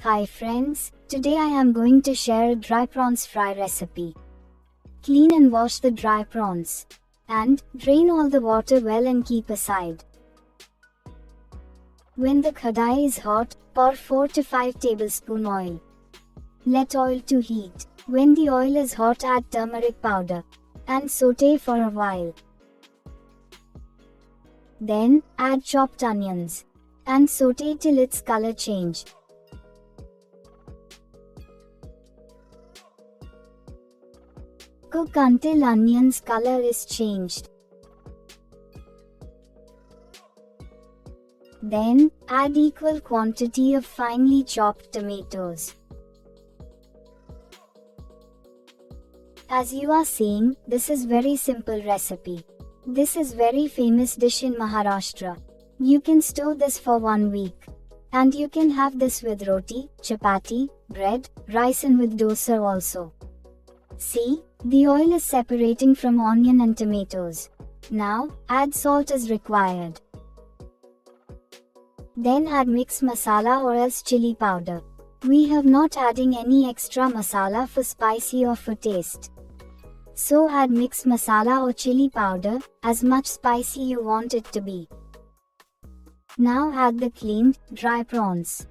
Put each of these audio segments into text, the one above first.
Hi friends, today I am going to share a dry prawns fry recipe. Clean and wash the dry prawns. And drain all the water well and keep aside. When the kadai is hot, pour 4 to 5 tablespoon oil. Let oil to heat. When the oil is hot, add turmeric powder and saute for a while. Then add chopped onions and saute till its color change. Cook until onion's color is changed. Then, add equal quantity of finely chopped tomatoes. As you are seeing, this is very simple recipe. This is very famous dish in Maharashtra. You can store this for 1 week. And you can have this with roti, chapati, bread, rice and with dosa also. See, the oil is separating from onion and tomatoes. Now, add salt as required. Then add mixed masala or else chili powder. We have not adding any extra masala for spicy or for taste. So add mixed masala or chili powder, as much spicy you want it to be. Now add the cleaned, dry prawns.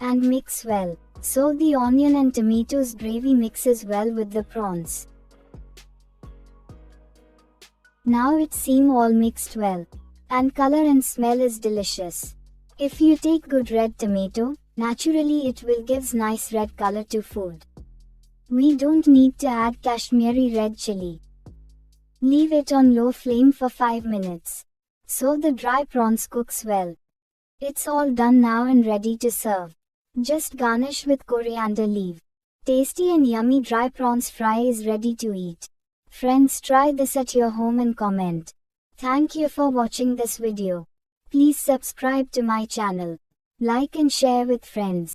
And mix well, so the onion and tomatoes gravy mixes well with the prawns. Now it seems all mixed well. And color and smell is delicious. If you take good red tomato, naturally it will gives nice red color to food. We don't need to add Kashmiri red chili. Leave it on low flame for 5 minutes. So the dry prawns cooks well. It's all done now and ready to serve. Just garnish with coriander leaf. Tasty and yummy dry prawns fry is ready to eat. Friends, try this at your home and comment. Thank you for watching this video. Please subscribe to my channel. Like and share with friends.